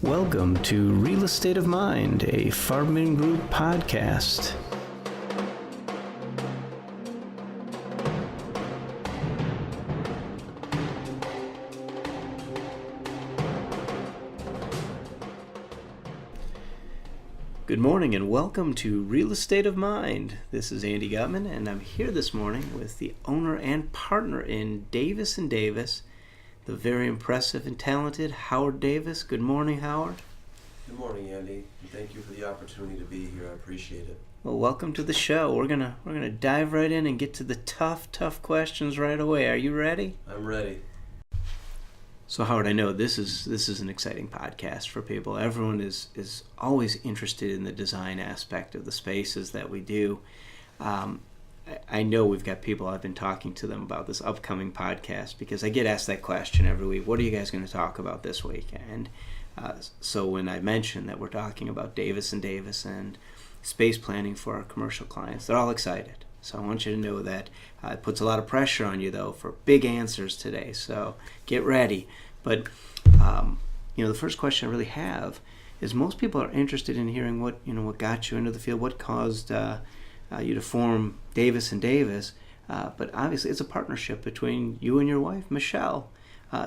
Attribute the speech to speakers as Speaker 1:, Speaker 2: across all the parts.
Speaker 1: Welcome to Real Estate of Mind, a Farbman Group podcast. Good morning and welcome to Real Estate of Mind. This is Andy Gutman and I'm here this morning with the owner and partner in Davis&Davis, the very impressive and talented Howard Davis. Good morning, Howard.
Speaker 2: Good morning, Andy. And thank you for the opportunity to be here. I appreciate it.
Speaker 1: Well, welcome to the show. We're gonna dive right in and get to the tough questions right away. Are you ready?
Speaker 2: I'm ready.
Speaker 1: So, Howard, I know this is an exciting podcast for people. Everyone is always interested in the design aspect of the spaces that we do. I know we've got people, I've been talking to them about this upcoming podcast because I get asked that question every week. What are you guys going to talk about this week? And so when I mention that we're talking about Davis&Davis and space planning for our commercial clients, they're all excited. So I want you to know that it puts a lot of pressure on you, though, for big answers today. So get ready. But, the first question I really have is most people are interested in hearing what got you into the field, what caused you to form Davis&Davis, but obviously it's a partnership between you and your wife, Michelle.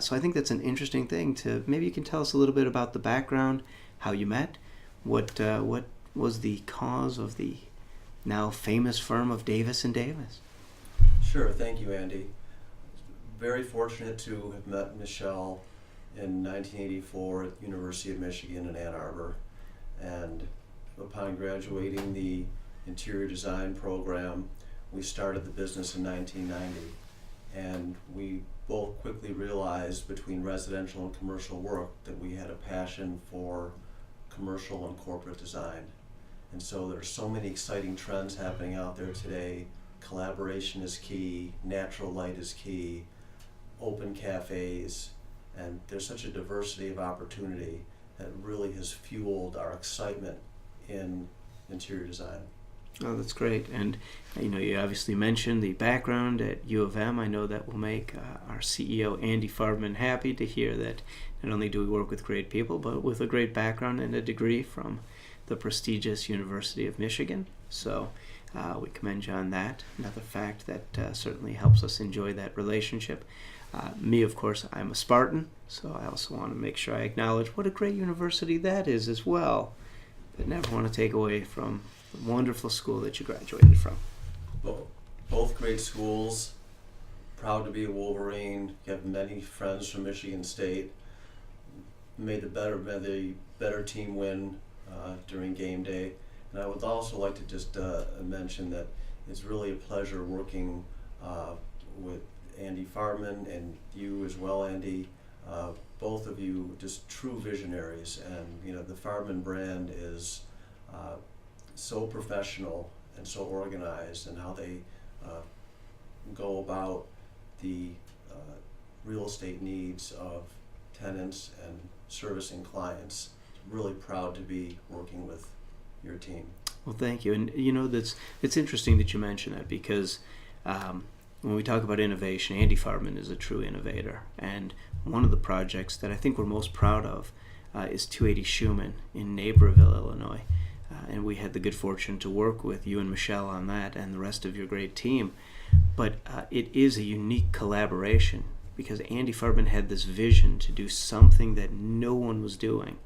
Speaker 1: So I think that's an interesting thing to, maybe you can tell us a little bit about the background, how you met, what was the cause of the now famous firm of Davis&Davis.
Speaker 2: Sure, thank you, Andy. Very fortunate to have met Michelle in 1984 at University of Michigan in Ann Arbor, and upon graduating the interior design program, we started the business in 1990, and we both quickly realized between residential and commercial work that we had a passion for commercial and corporate design. And so there's so many exciting trends happening out there today. Collaboration is key, natural light is key, open cafes, and there's such a diversity of opportunity that really has fueled our excitement in interior design.
Speaker 1: Oh, that's great. And you obviously mentioned the background at U of M. I know that will make our CEO, Andy Farbman, happy to hear that not only do we work with great people, but with a great background and a degree from the prestigious University of Michigan. So we commend you on that. Another fact that certainly helps us enjoy that relationship. Me, of course, I'm a Spartan, so I also want to make sure I acknowledge what a great university that is as well. But never want to take away from the wonderful school that you graduated from.
Speaker 2: Both great schools. Proud to be a Wolverine. You have many friends from Michigan State. Made the better team win during game day. And I would also like to just mention that it's really a pleasure working with Andy Farbman and you as well, Andy. Both of you just true visionaries, and the Farbman brand is so professional and so organized, and how they go about the real estate needs of tenants and servicing clients. Really proud to be working with your team.
Speaker 1: Well, thank you. And it's interesting that you mention that because when we talk about innovation, Andy Farbman is a true innovator. And one of the projects that I think we're most proud of is 280 Shuman in Naperville, Illinois. And we had the good fortune to work with you and Michelle on that and the rest of your great team. But it is a unique collaboration because Andy Farbman had this vision to do something that no one was doing,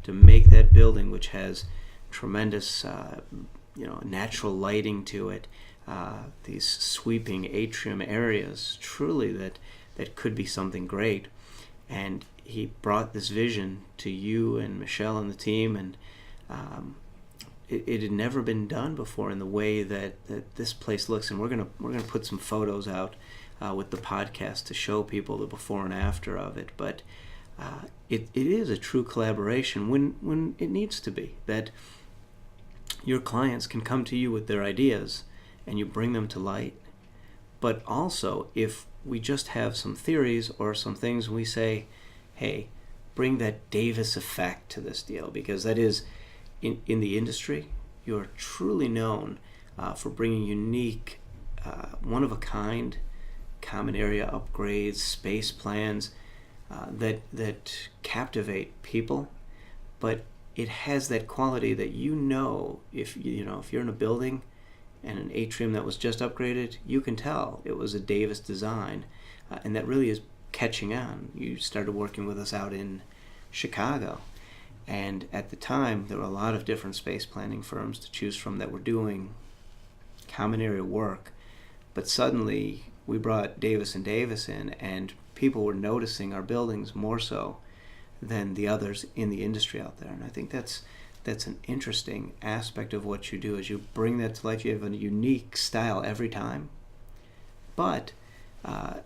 Speaker 1: to make that building, which has tremendous natural lighting to it, these sweeping atrium areas, truly that could be something great. And he brought this vision to you and Michelle and the team, and it had never been done before in the way that this place looks. And we're gonna put some photos out with the podcast to show people the before and after of it. But it is a true collaboration when it needs to be, that your clients can come to you with their ideas and you bring them to light. But also, if we just have some theories or some things, we say, hey, bring that Davis effect to this deal, because that is, in the industry, you're truly known for bringing unique, one-of-a-kind, common area upgrades, space plans that captivate people, but it has that quality that if you're in a building and an atrium that was just upgraded, you can tell it was a Davis design, and that really is catching on. You started working with us out in Chicago, and at the time there were a lot of different space planning firms to choose from that were doing common area work, but suddenly we brought Davis&Davis in, and people were noticing our buildings more so than the others in the industry out there. And I think that's an interesting aspect of what you do, is you bring that to life. You have a unique style every time, but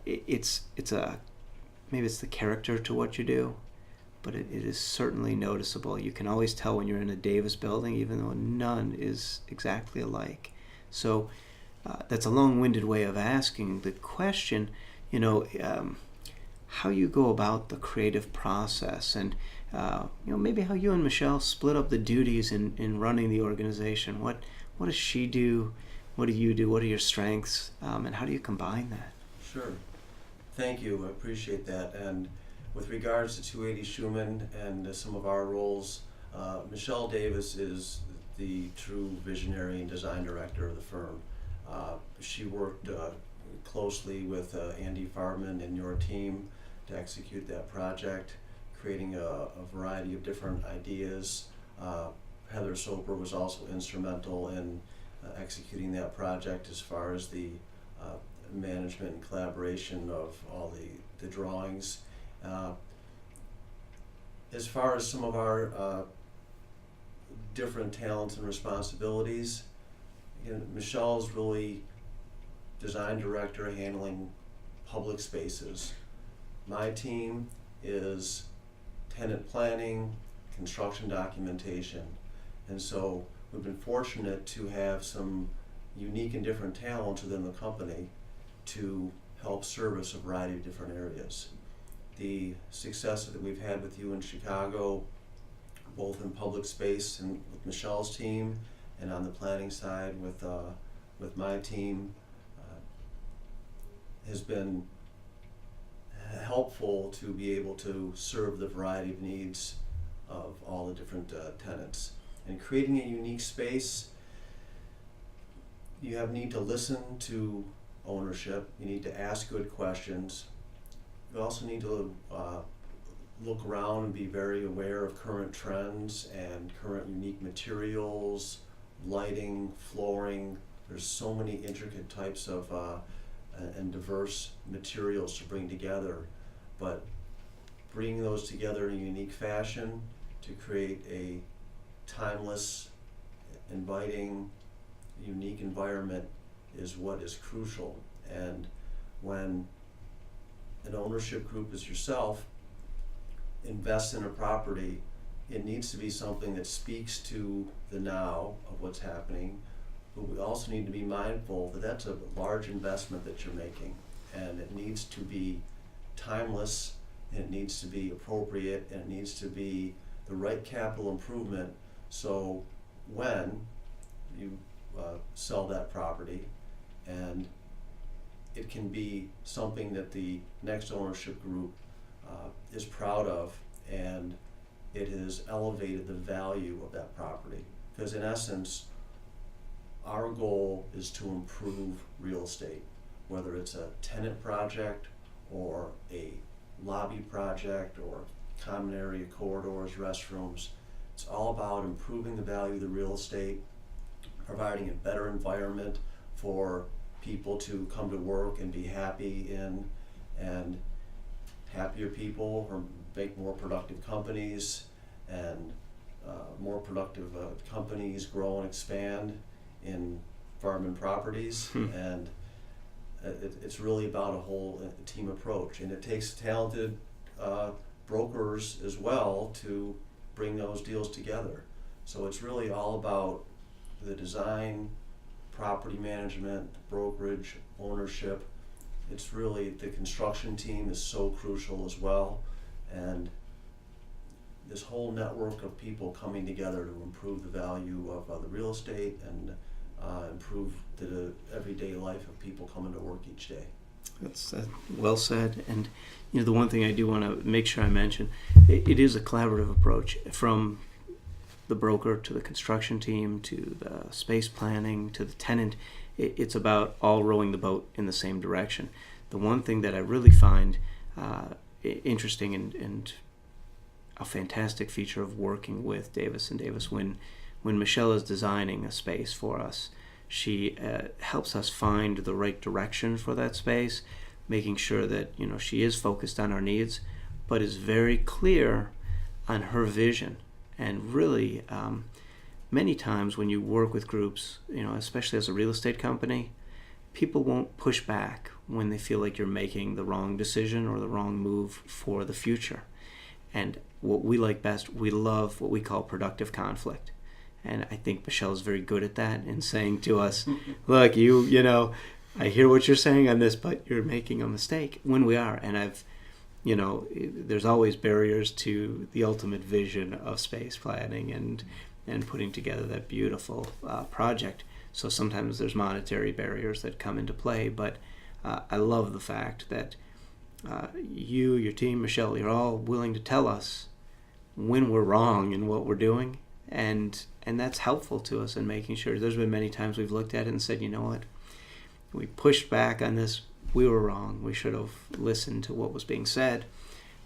Speaker 1: it's maybe it's the character to what you do, but it is certainly noticeable. You can always tell when you're in a Davis building, even though none is exactly alike. So that's a long-winded way of asking the question, how you go about the creative process, and maybe how you and Michelle split up the duties in running the organization. What does she do? What do you do? What are your strengths? And how do you combine that?
Speaker 2: Sure. Thank you. I appreciate that. And with regards to 280 Shuman and some of our roles, Michelle Davis is the true visionary and design director of the firm. She worked closely with Andy Farman and your team to execute that project, creating a variety of different ideas. Heather Soper was also instrumental in executing that project as far as the management and collaboration of all the drawings. As far as some of our different talents and responsibilities, Michelle's really design director handling public spaces. My team is tenant planning, construction documentation, and so we've been fortunate to have some unique and different talents within the company to help service a variety of different areas. The success that we've had with you in Chicago, both in public space and with Michelle's team, and on the planning side with my team, has been helpful to be able to serve the variety of needs of all the different tenants. And creating a unique space, you need to listen to ownership, you need to ask good questions, you also need to look around and be very aware of current trends and current unique materials, lighting, flooring. There's so many intricate types of and diverse materials to bring together, but bringing those together in a unique fashion to create a timeless, inviting, unique environment is what is crucial. And when an ownership group as yourself invests in a property, it needs to be something that speaks to the now of what's happening, but we also need to be mindful that that's a large investment that you're making, and it needs to be timeless, and it needs to be appropriate, and it needs to be the right capital improvement, so when you sell that property, and it can be something that the next ownership group is proud of, and it has elevated the value of that property. Because in essence, our goal is to improve real estate, whether it's a tenant project or a lobby project or common area corridors, restrooms. It's all about improving the value of the real estate, providing a better environment for people to come to work and be happy in, and happier people or make more productive companies, and more productive companies grow and expand in farm and properties. And it's really about a whole team approach, and it takes talented brokers as well to bring those deals together. So it's really all about the design, property management, brokerage, ownership. It's really, the construction team is so crucial as well, and this whole network of people coming together to improve the value of the real estate and improve the everyday life of people coming to work each day.
Speaker 1: That's well said. And the one thing I do want to make sure I mention, it is a collaborative approach from the broker to the construction team to the space planning to the tenant. It's about all rowing the boat in the same direction. The one thing that I really find interesting and a fantastic feature of working with Davis&Davis, when Michelle is designing a space for us, she helps us find the right direction for that space, making sure that she is focused on our needs, but is very clear on her vision. And really, many times when you work with groups, especially as a real estate company, people won't push back when they feel like you're making the wrong decision or the wrong move for the future. And what we like best, we love what we call productive conflict. And I think Michelle is very good at that in saying to us, look, I hear what you're saying on this, but you're making a mistake when we are. And there's always barriers to the ultimate vision of space planning and putting together that beautiful project. So sometimes there's monetary barriers that come into play, but I love the fact that you, your team, Michelle, you're all willing to tell us when we're wrong in what we're doing, and that's helpful to us in making sure. There's been many times we've looked at it and said, you know what, we pushed back on this, we were wrong, we should have listened to what was being said,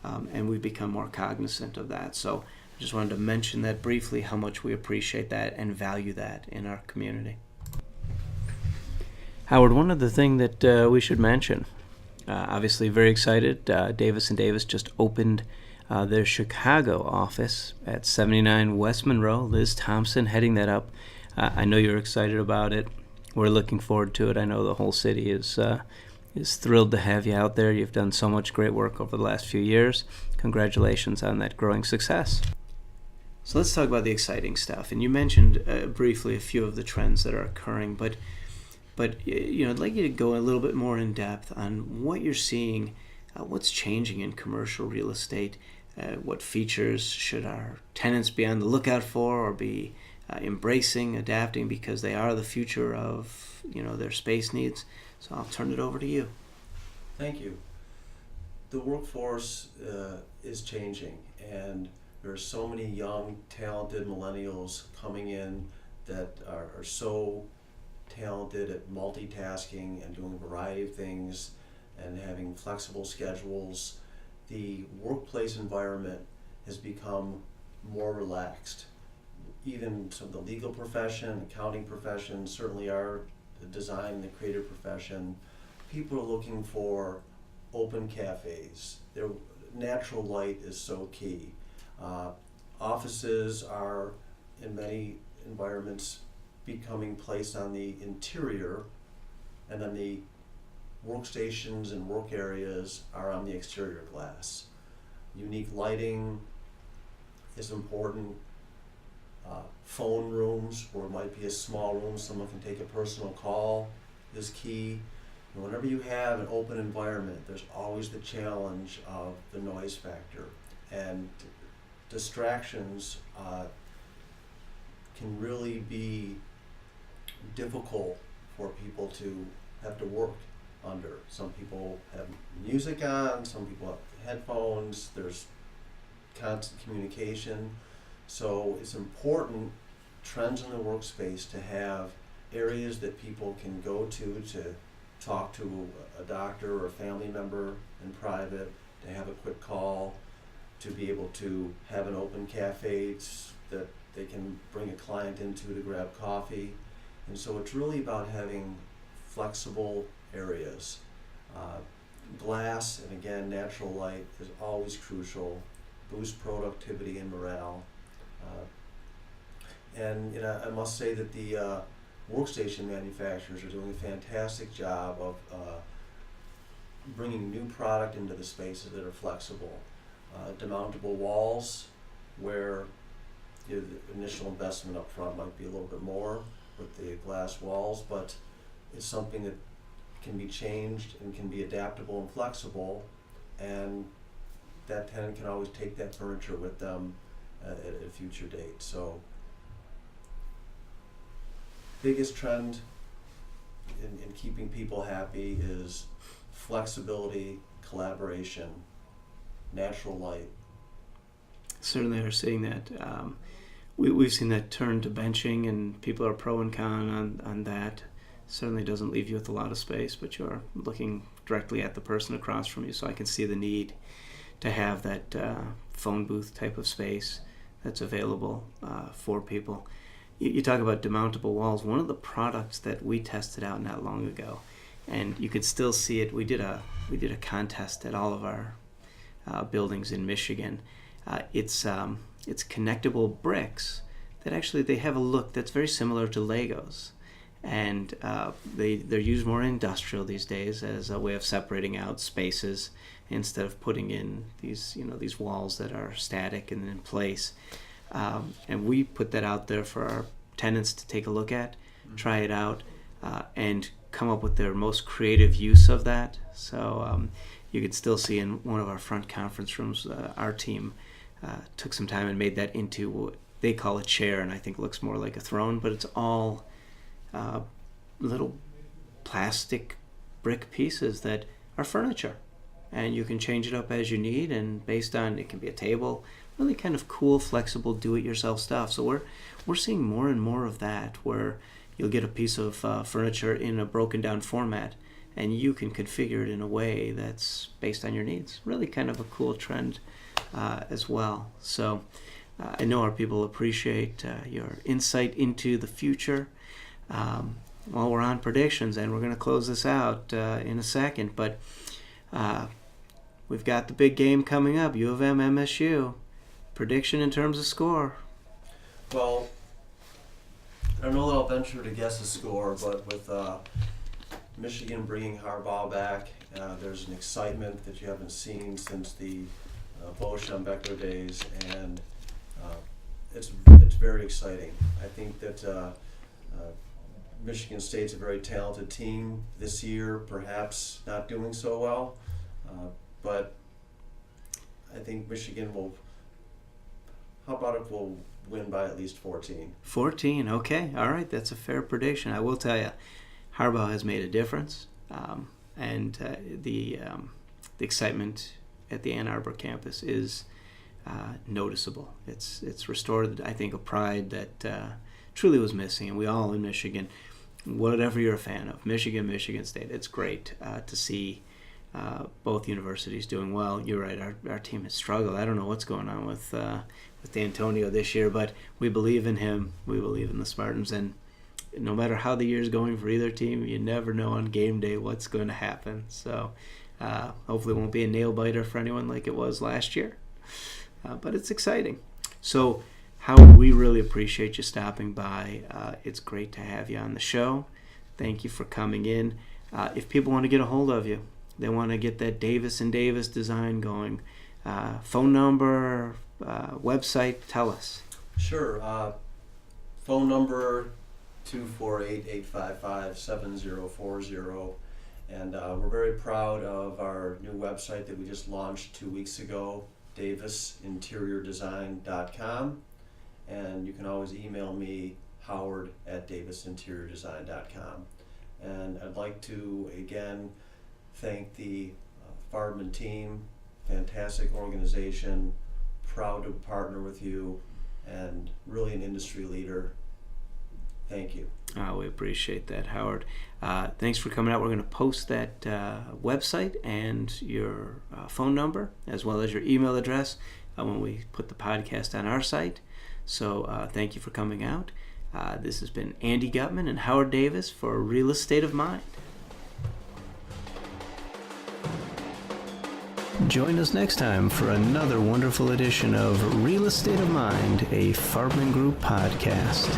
Speaker 1: and we've become more cognizant of that. So I just wanted to mention that briefly, how much we appreciate that and value that in our community. Howard, one other thing that we should mention, obviously very excited, Davis&Davis just opened their Chicago office at 79 West Monroe. Liz Thompson heading that up. I know you're excited about it. We're looking forward to it. I know the whole city is thrilled to have you out there. You've done so much great work over the last few years. Congratulations on that growing success. So let's talk about the exciting stuff. And you mentioned briefly a few of the trends that are occurring, but I'd like you to go a little bit more in depth on what you're seeing, what's changing in commercial real estate, what features should our tenants be on the lookout for or be embracing, adapting, because they are the future of their space needs. So I'll turn it over to you.
Speaker 2: Thank you. The workforce is changing, and there are so many young, talented millennials coming in that are so talented at multitasking and doing a variety of things and having flexible schedules. The workplace environment has become more relaxed. Even some of the legal profession, accounting profession, certainly our design and the creative profession, people are looking for open cafes. Their natural light is so key. Offices are, in many environments, becoming placed on the interior, and then the workstations and work areas are on the exterior glass. Unique lighting is important. Phone rooms, where it might be a small room, someone can take a personal call, is key. And whenever you have an open environment, there's always the challenge of the noise factor. And distractions can really be difficult for people to have to work under. Some people have music on, some people have headphones, there's constant communication. So it's important, trends in the workspace, to have areas that people can go to talk to a doctor or a family member in private, to have a quick call, to be able to have an open cafe that they can bring a client into to grab coffee. And so it's really about having flexible areas. Glass, and again, natural light is always crucial, boost productivity and morale. And I must say that the workstation manufacturers are doing a fantastic job of bringing new product into the spaces that are flexible. Demountable walls, where the initial investment up front might be a little bit more with the glass walls, but it's something that can be changed and can be adaptable and flexible, and that tenant can always take that furniture with them at a future date. So biggest trend in keeping people happy is flexibility, collaboration, natural light.
Speaker 1: Certainly are seeing that. We've seen that turn to benching, and people are pro and con on that. Certainly doesn't leave you with a lot of space, but you're looking directly at the person across from you, so I can see the need to have that phone booth type of space that's available for people. You talk about demountable walls. One of the products that we tested out not long ago, and you could still see it. We did a contest at all of our buildings in Michigan. It's connectable bricks that actually they have a look that's very similar to Legos, and they're used more industrial these days as a way of separating out spaces instead of putting in these walls that are static and in place. And we put that out there for our tenants to take a look at, try it out, and come up with their most creative use of that. So you can still see in one of our front conference rooms, our team took some time and made that into what they call a chair, and I think looks more like a throne, but it's all little plastic brick pieces that are furniture, and you can change it up as you need, and based on it can be a table, really kind of cool, flexible, do-it-yourself stuff. So we're seeing more and more of that, where you'll get a piece of furniture in a broken down format, and you can configure it in a way that's based on your needs. Really kind of a cool trend as well. So I know our people appreciate your insight into the future. Well, we're on predictions, and we're going to close this out in a second, but we've got the big game coming up, U of M, MSU. Prediction in terms of score?
Speaker 2: Well, I don't know that I'll venture to guess a score, but with Michigan bringing Harbaugh back, there's an excitement that you haven't seen since the Bo-Schembechler days, and it's very exciting. I think that Michigan State's a very talented team this year, perhaps not doing so well, but I think Michigan will. How about if we'll win by at least 14?
Speaker 1: 14, okay. All right, that's a fair prediction. I will tell you, Harbaugh has made a difference, and the excitement at the Ann Arbor campus is noticeable. It's restored, I think, a pride that truly was missing, and we all in Michigan, whatever you're a fan of, Michigan, Michigan State, it's great to see both universities doing well. You're right, our team has struggled. I don't know what's going on with D'Antonio this year, but we believe in him. We believe in the Spartans, and no matter how the year's going for either team, you never know on game day what's going to happen. So hopefully it won't be a nail-biter for anyone like it was last year, but it's exciting. So Howard, we really appreciate you stopping by. It's great to have you on the show. Thank you for coming in. If people want to get a hold of you, they want to get that Davis&Davis design going, phone number, website, tell us.
Speaker 2: Sure. Phone number 248-855-7040, and we're very proud of our new website that we just launched 2 weeks ago, davisinteriordesign.com, and you can always email me, howard@davisinteriordesign.com. And I'd like to again thank the Fardman team, fantastic organization, proud to partner with you, and really an industry leader. Thank you.
Speaker 1: We appreciate that, Howard. Thanks for coming out. We're going to post that website and your phone number as well as your email address when we put the podcast on our site. So thank you for coming out. This has been Andy Gutman and Howard Davis for Real Estate of Mind. Join us next time for another wonderful edition of Real Estate of Mind, a Fardman Group podcast.